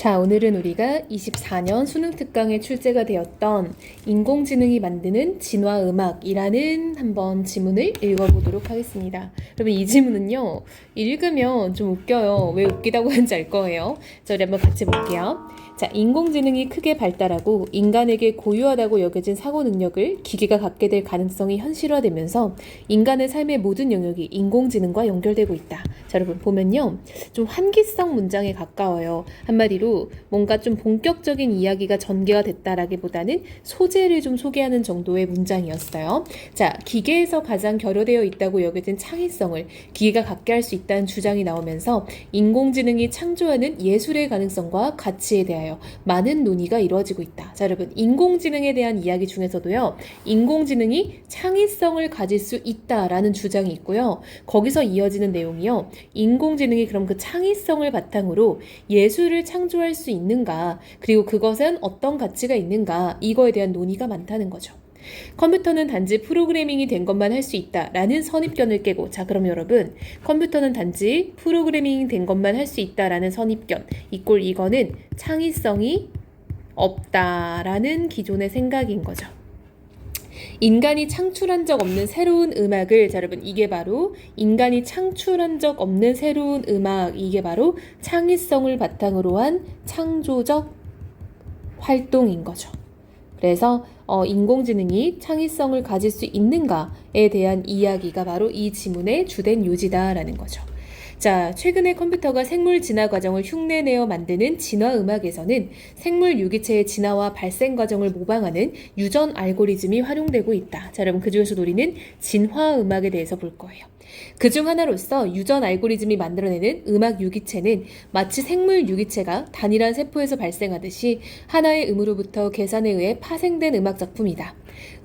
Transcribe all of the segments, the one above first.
자, 오늘은 우리가 24년 수능 특강에 출제가 되었던 인공지능이 만드는 진화음악이라는 한번 지문을 읽어보도록 하겠습니다. 여러분, 이 지문은요, 읽으면 좀 웃겨요. 왜 웃기다고 하는지 알 거예요. 자, 우리 한번 같이 볼게요. 자, 인공지능이 크게 발달하고 인간에게 고유하다고 여겨진 사고 능력을 기계가 갖게 될 가능성이 현실화되면서 인간의 삶의 모든 영역이 인공지능과 연결되고 있다. 자, 여러분 보면요, 좀 환기성 문장에 가까워요. 한마디로 뭔가 좀 본격적인 이야기가 전개가 됐다라기보다는 소재를 좀 소개하는 정도의 문장이었어요. 자, 기계에서 가장 결여되어 있다고 여겨진 창의성을 기계가 갖게 할 수 있다는 주장이 나오면서 인공지능이 창조하는 예술의 가능성과 가치에 대하여 많은 논의가 이루어지고 있다. 자, 여러분, 인공지능에 대한 이야기 중에서도요, 인공지능이 창의성을 가질 수 있다라는 주장이 있고요. 거기서 이어지는 내용이요, 인공지능이 그럼 그 창의성을 바탕으로 예술을 창조할 수 있는가, 그리고 그것은 어떤 가치가 있는가, 이거에 대한 논의가 많다는 거죠. 컴퓨터는 단지 프로그래밍이 된 것만 할 수 있다라는 선입견을 깨고, 자, 그럼 여러분, 컴퓨터는 단지 프로그래밍이 된 것만 할 수 있다라는 선입견, 이거는 창의성이 없다라는 기존의 생각인 거죠. 인간이 창출한 적 없는 새로운 음악을, 자, 여러분, 이게 바로 인간이 창출한 적 없는 새로운 음악, 이게 바로 창의성을 바탕으로 한 창조적 활동인 거죠. 그래서 인공지능이 창의성을 가질 수 있는가에 대한 이야기가 바로 이 지문의 주된 요지다라는 거죠. 자, 최근에 컴퓨터가 생물 진화 과정을 흉내내어 만드는 진화음악에서는 생물 유기체의 진화와 발생 과정을 모방하는 유전 알고리즘이 활용되고 있다. 자, 여러분, 그중에서도 우리는 진화음악에 대해서 볼 거예요. 그중 하나로서 유전 알고리즘이 만들어내는 음악 유기체는 마치 생물 유기체가 단일한 세포에서 발생하듯이 하나의 음으로부터 계산에 의해 파생된 음악 작품이다.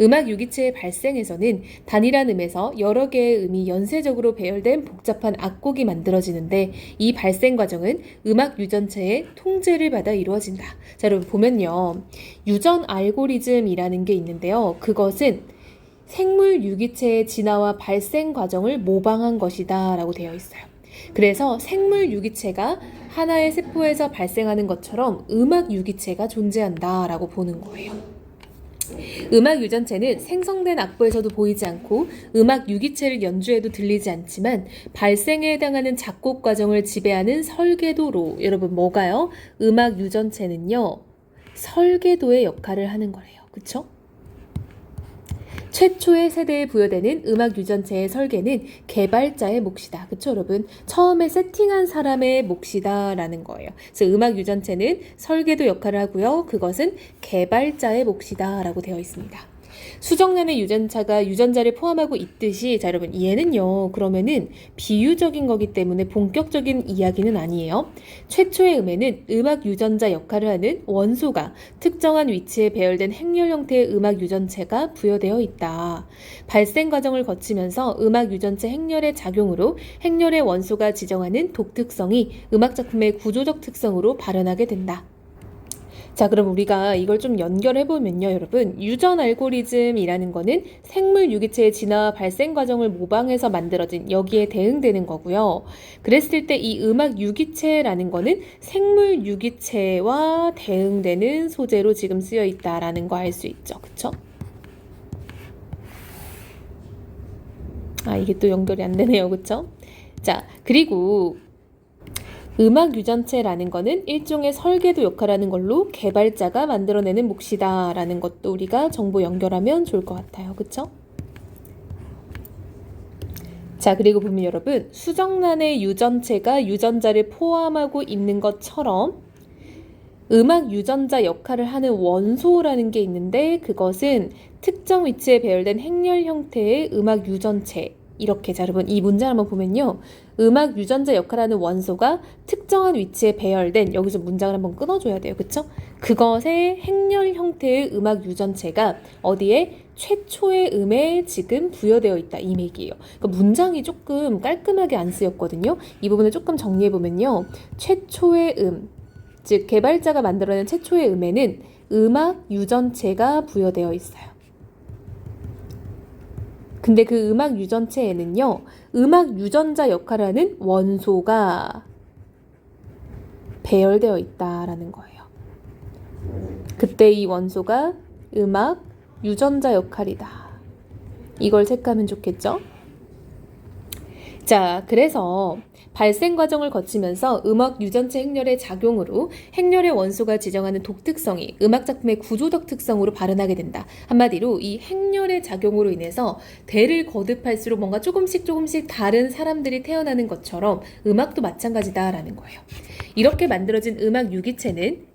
음악 유기체의 발생에서는 단일한 음에서 여러 개의 음이 연쇄적으로 배열된 복잡한 악곡이 만들어지는데, 이 발생 과정은 음악 유전체의 통제를 받아 이루어진다. 자, 여러분 보면요, 유전 알고리즘이라는 게 있는데요, 그것은 생물 유기체의 진화와 발생 과정을 모방한 것이다 라고 되어 있어요. 그래서 생물 유기체가 하나의 세포에서 발생하는 것처럼 음악 유기체가 존재한다 라고 보는 거예요. 음악 유전체는 생성된 악보에서도 보이지 않고 음악 유기체를 연주해도 들리지 않지만 발생에 해당하는 작곡 과정을 지배하는 설계도로, 여러분 뭐가요? 음악 유전체는요, 설계도의 역할을 하는 거래요. 그쵸? 최초의 세대에 부여되는 음악 유전체의 설계는 개발자의 몫이다. 그쵸, 여러분? 처음에 세팅한 사람의 몫이다 라는 거예요. 그래서 음악 유전체는 설계도 역할을 하고요, 그것은 개발자의 몫이다 라고 되어 있습니다. 수정란의 유전자를 포함하고 있듯이, 자, 여러분, 얘는요, 그러면은 비유적인 거기 때문에 본격적인 이야기는 아니에요. 최초의 음에는 음악 유전자 역할을 하는 원소가 특정한 위치에 배열된 행렬 형태의 음악 유전체가 부여되어 있다. 발생 과정을 거치면서 음악 유전체 행렬의 작용으로 행렬의 원소가 지정하는 독특성이 음악 작품의 구조적 특성으로 발현하게 된다. 자, 그럼 우리가 이걸 좀 연결해보면요, 여러분, 유전 알고리즘이라는 거는 생물 유기체의 진화와 발생 과정을 모방해서 만들어진, 여기에 대응되는 거고요. 그랬을 때 이 음악 유기체라는 거는 생물 유기체와 대응되는 소재로 지금 쓰여 있다라는 거 알 수 있죠. 그쵸? 아, 이게 또 연결이 안 되네요. 그쵸? 자, 그리고 음악 유전체라는 거는 일종의 설계도 역할하는 걸로 개발자가 만들어내는 몫이다 라는 것도 우리가 정보 연결하면 좋을 것 같아요. 그쵸? 자, 그리고 보면 여러분, 수정란의 유전체가 유전자를 포함하고 있는 것처럼 음악 유전자 역할을 하는 원소라는 게 있는데, 그것은 특정 위치에 배열된 행렬 형태의 음악 유전체, 이렇게. 자, 여러분, 이 문장 한번 보면요, 음악 유전자 역할하는 원소가 특정한 위치에 배열된, 여기서 문장을 한번 끊어줘야 돼요. 그쵸? 그것의 행렬 형태의 음악 유전체가 어디에? 최초의 음에 지금 부여되어 있다, 이 얘기예요. 그러니까 문장이 조금 깔끔하게 안 쓰였거든요. 이 부분을 조금 정리해보면요, 최초의 음, 즉 개발자가 만들어낸 최초의 음에는 음악 유전체가 부여되어 있어요. 근데 그 음악 유전체에는요, 음악 유전자 역할을 하는 원소가 배열되어 있다라는 거예요. 그때 이 원소가 음악 유전자 역할이다. 이걸 체크하면 좋겠죠? 자, 그래서 발생 과정을 거치면서 음악 유전체 행렬의 작용으로 행렬의 원소가 지정하는 독특성이 음악 작품의 구조적 특성으로 발현하게 된다. 한마디로 이 행렬의 작용으로 인해서 대를 거듭할수록 뭔가 조금씩 다른 사람들이 태어나는 것처럼 음악도 마찬가지다라는 거예요. 이렇게 만들어진 음악 유기체는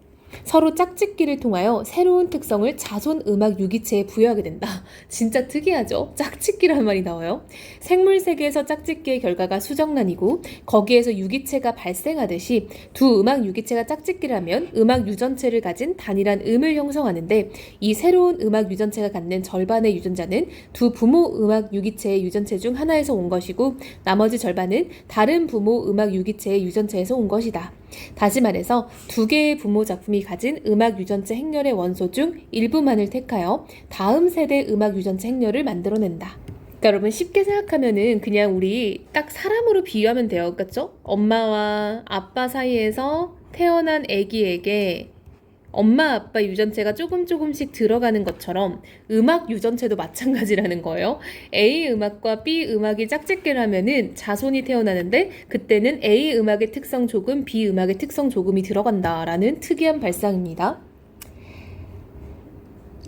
서로 짝짓기를 통하여 새로운 특성을 자손 음악 유기체에 부여하게 된다. 진짜 특이하죠? 짝짓기라는 말이 나와요. 생물 세계에서 짝짓기의 결과가 수정란이고 거기에서 유기체가 발생하듯이 두 음악 유기체가 짝짓기를 하면 음악 유전체를 가진 단일한 음을 형성하는데 이 새로운 음악 유전체가 갖는 절반의 유전자는 두 부모 음악 유기체의 유전체 중 하나에서 온 것이고 나머지 절반은 다른 부모 음악 유기체의 유전체에서 온 것이다. 다시 말해서 두 개의 부모 작품이 가진 음악 유전체 행렬의 원소 중 일부만을 택하여 다음 세대 음악 유전체 행렬을 만들어낸다. 그러니까 여러분 쉽게 생각하면은 그냥 우리 딱 사람으로 비유하면 돼요. 그렇죠? 엄마와 아빠 사이에서 태어난 아기에게 엄마 아빠 유전체가 조금씩 들어가는 것처럼 음악 유전체도 마찬가지라는 거예요. A 음악과 B 음악이 짝짓기를 하면은 자손이 태어나는데 그때는 A 음악의 특성 조금, B 음악의 특성 조금이 들어간다라는 특이한 발상입니다.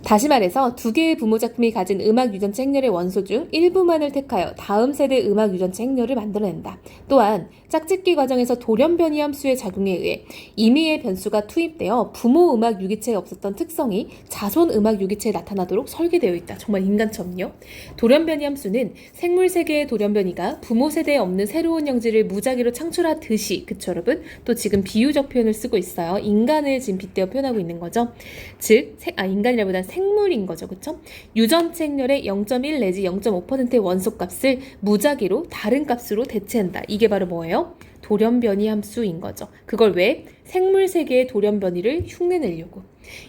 다시 말해서 두 개의 부모 작품이 가진 음악 유전체 행렬의 원소 중 일부만을 택하여 다음 세대 음악 유전체 행렬을 만들어낸다. 또한 짝짓기 과정에서 돌연변이 함수의 작용에 의해 임의의 변수가 투입되어 부모 음악 유기체에 없었던 특성이 자손 음악 유기체에 나타나도록 설계되어 있다. 정말 인간처럼요. 돌연변이 함수는 생물 세계의 돌연변이가 부모 세대에 없는 새로운 형질을 무작위로 창출하듯이, 그쵸 여러분? 또 지금 비유적 표현을 쓰고 있어요. 인간을 지금 빗대어 표현하고 있는 거죠. 즉, 인간이라보다는 생물인 거죠. 그쵸? 유전체 행렬의 0.1 내지 0.5%의 원소값을 무작위로 다른 값으로 대체한다. 이게 바로 뭐예요? 돌연변이 함수인 거죠. 그걸 왜? 생물 세계의 돌연변이를 흉내내려고.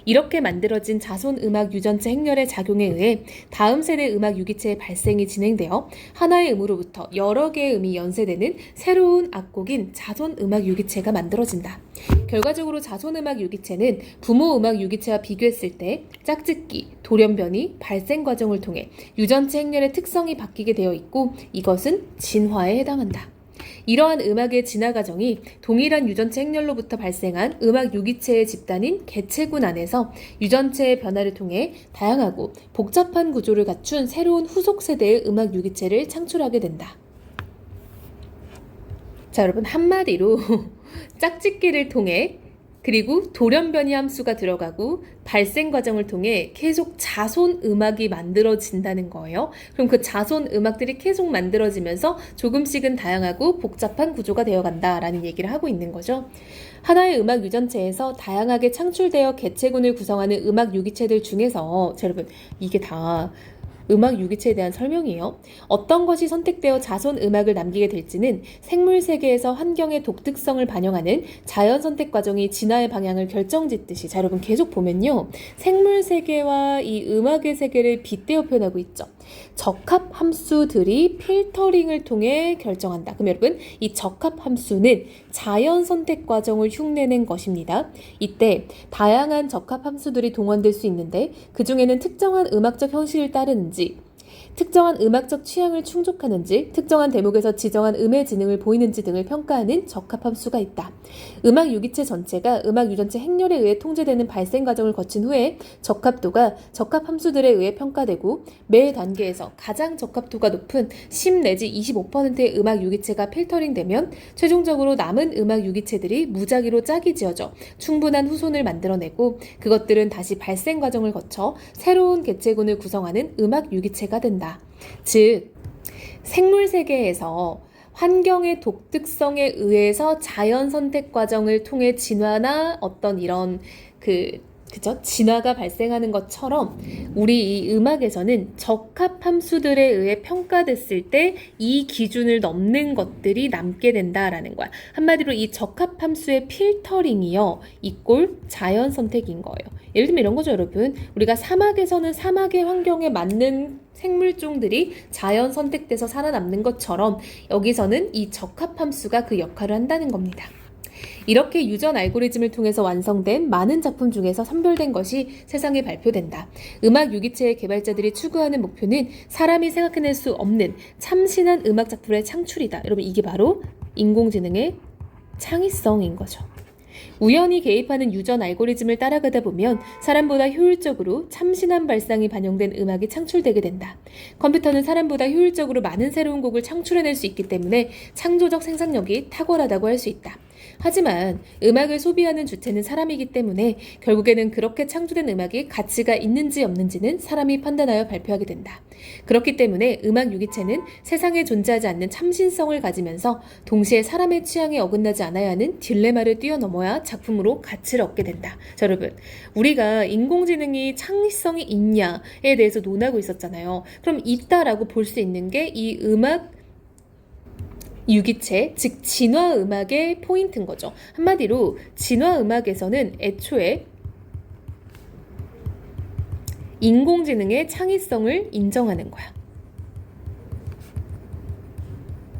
이렇게 만들어진 자손 음악 유전체 행렬의 작용에 의해 다음 세대 음악 유기체의 발생이 진행되어 하나의 음으로부터 여러 개의 음이 연쇄되는 새로운 악곡인 자손 음악 유기체가 만들어진다. 결과적으로 자손 음악 유기체는 부모 음악 유기체와 비교했을 때 짝짓기, 돌연변이, 발생 과정을 통해 유전체 행렬의 특성이 바뀌게 되어 있고 이것은 진화에 해당한다. 이러한 음악의 진화 과정이 동일한 유전체 행렬로부터 발생한 음악 유기체의 집단인 개체군 안에서 유전체의 변화를 통해 다양하고 복잡한 구조를 갖춘 새로운 후속 세대의 음악 유기체를 창출하게 된다. 자, 여러분 한마디로 짝짓기를 통해 그리고 돌연변이 함수가 들어가고 발생 과정을 통해 계속 자손 음악이 만들어진다는 거예요. 그럼 그 자손 음악들이 계속 만들어지면서 조금씩은 다양하고 복잡한 구조가 되어간다라는 얘기를 하고 있는 거죠. 하나의 음악 유전체에서 다양하게 창출되어 개체군을 구성하는 음악 유기체들 중에서 여러분 이게 다 음악 유기체에 대한 설명이에요. 어떤 것이 선택되어 자손 음악을 남기게 될지는 생물 세계에서 환경의 독특성을 반영하는 자연 선택 과정이 진화의 방향을 결정짓듯이, 자 여러분 계속 보면요. 생물 세계와 이 음악의 세계를 빗대어 표현하고 있죠. 적합 함수들이 필터링을 통해 결정한다. 그럼 여러분 이 적합 함수는 자연 선택 과정을 흉내낸 것입니다. 이때 다양한 적합 함수들이 동원될 수 있는데 그 중에는 특정한 음악적 형식을 따르는지 특정한 음악적 취향을 충족하는지 특정한 대목에서 지정한 음의 지능을 보이는지 등을 평가하는 적합함수가 있다. 음악 유기체 전체가 음악 유전체 행렬에 의해 통제되는 발생 과정을 거친 후에 적합도가 적합함수들에 의해 평가되고 매 단계에서 가장 적합도가 높은 10 내지 25%의 음악 유기체가 필터링되면 최종적으로 남은 음악 유기체들이 무작위로 짝이 지어져 충분한 후손을 만들어내고 그것들은 다시 발생 과정을 거쳐 새로운 개체군을 구성하는 음악 유기체가 된다. 즉, 생물 세계에서 환경의 독특성에 의해서 자연 선택 과정을 통해 진화나 어떤 이런 진화가 발생하는 것처럼 우리 이 음악에서는 적합 함수들에 의해 평가됐을 때 이 기준을 넘는 것들이 남게 된다라는 거야. 한마디로 이 적합 함수의 필터링이요. 이꼴 자연 선택인 거예요. 예를 들면 이런 거죠, 여러분. 우리가 사막에서는 사막의 환경에 맞는 생물종들이 자연 선택돼서 살아남는 것처럼 여기서는 이 적합 함수가 그 역할을 한다는 겁니다. 이렇게 유전 알고리즘을 통해서 완성된 많은 작품 중에서 선별된 것이 세상에 발표된다. 음악 유기체의 개발자들이 추구하는 목표는 사람이 생각해낼 수 없는 참신한 음악 작품의 창출이다. 여러분, 이게 바로 인공지능의 창의성인 거죠. 우연히 개입하는 유전 알고리즘을 따라가다 보면 사람보다 효율적으로 참신한 발상이 반영된 음악이 창출되게 된다. 컴퓨터는 사람보다 효율적으로 많은 새로운 곡을 창출해낼 수 있기 때문에 창조적 생산력이 탁월하다고 할 수 있다. 하지만 음악을 소비하는 주체는 사람이기 때문에 결국에는 그렇게 창조된 음악이 가치가 있는지 없는지는 사람이 판단하여 발표하게 된다. 그렇기 때문에 음악 유기체는 세상에 존재하지 않는 참신성을 가지면서 동시에 사람의 취향에 어긋나지 않아야 하는 딜레마를 뛰어넘어야 작품으로 가치를 얻게 된다. 자, 여러분, 우리가 인공지능이 창의성이 있냐에 대해서 논하고 있었잖아요. 그럼 있다라고 볼 수 있는 게 이 음악 유기체, 즉 진화 음악의 포인트인 거죠. 한마디로 진화 음악에서는 애초에 인공지능의 창의성을 인정하는 거야.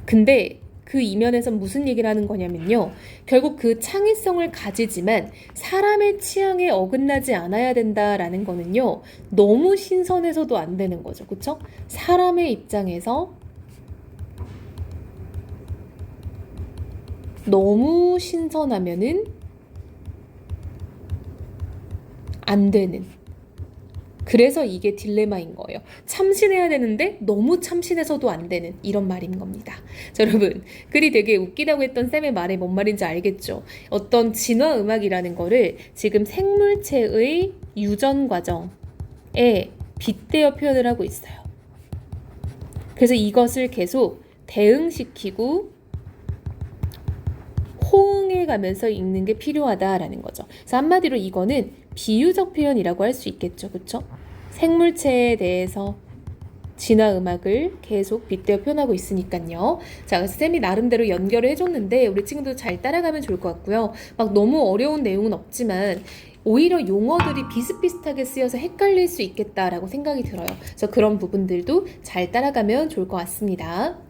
근데 그 이면에선 무슨 얘기를 하는 거냐면요. 결국 그 창의성을 가지지만 사람의 취향에 어긋나지 않아야 된다라는 거는요. 너무 신선해서도 안 되는 거죠. 그쵸? 사람의 입장에서 너무 신선하면은 안 되는. 그래서 이게 딜레마인 거예요. 참신해야 되는데 너무 참신해서도 안 되는 이런 말인 겁니다. 자, 여러분, 글이 되게 웃기다고 했던 쌤의 말이 뭔 말인지 알겠죠? 어떤 진화 음악이라는 거를 지금 생물체의 유전 과정에 빗대어 표현을 하고 있어요. 그래서 이것을 계속 대응시키고 호응해 가면서 읽는 게 필요하다라는 거죠. 그래서 한마디로 이거는 비유적 표현이라고 할 수 있겠죠. 그렇죠? 생물체에 대해서 진화 음악을 계속 빗대어 표현하고 있으니까요. 자, 그래서 쌤이 나름대로 연결을 해줬는데 우리 친구도 잘 따라가면 좋을 것 같고요. 막 너무 어려운 내용은 없지만 오히려 용어들이 비슷비슷하게 쓰여서 헷갈릴 수 있겠다라고 생각이 들어요. 그래서 그런 부분들도 잘 따라가면 좋을 것 같습니다.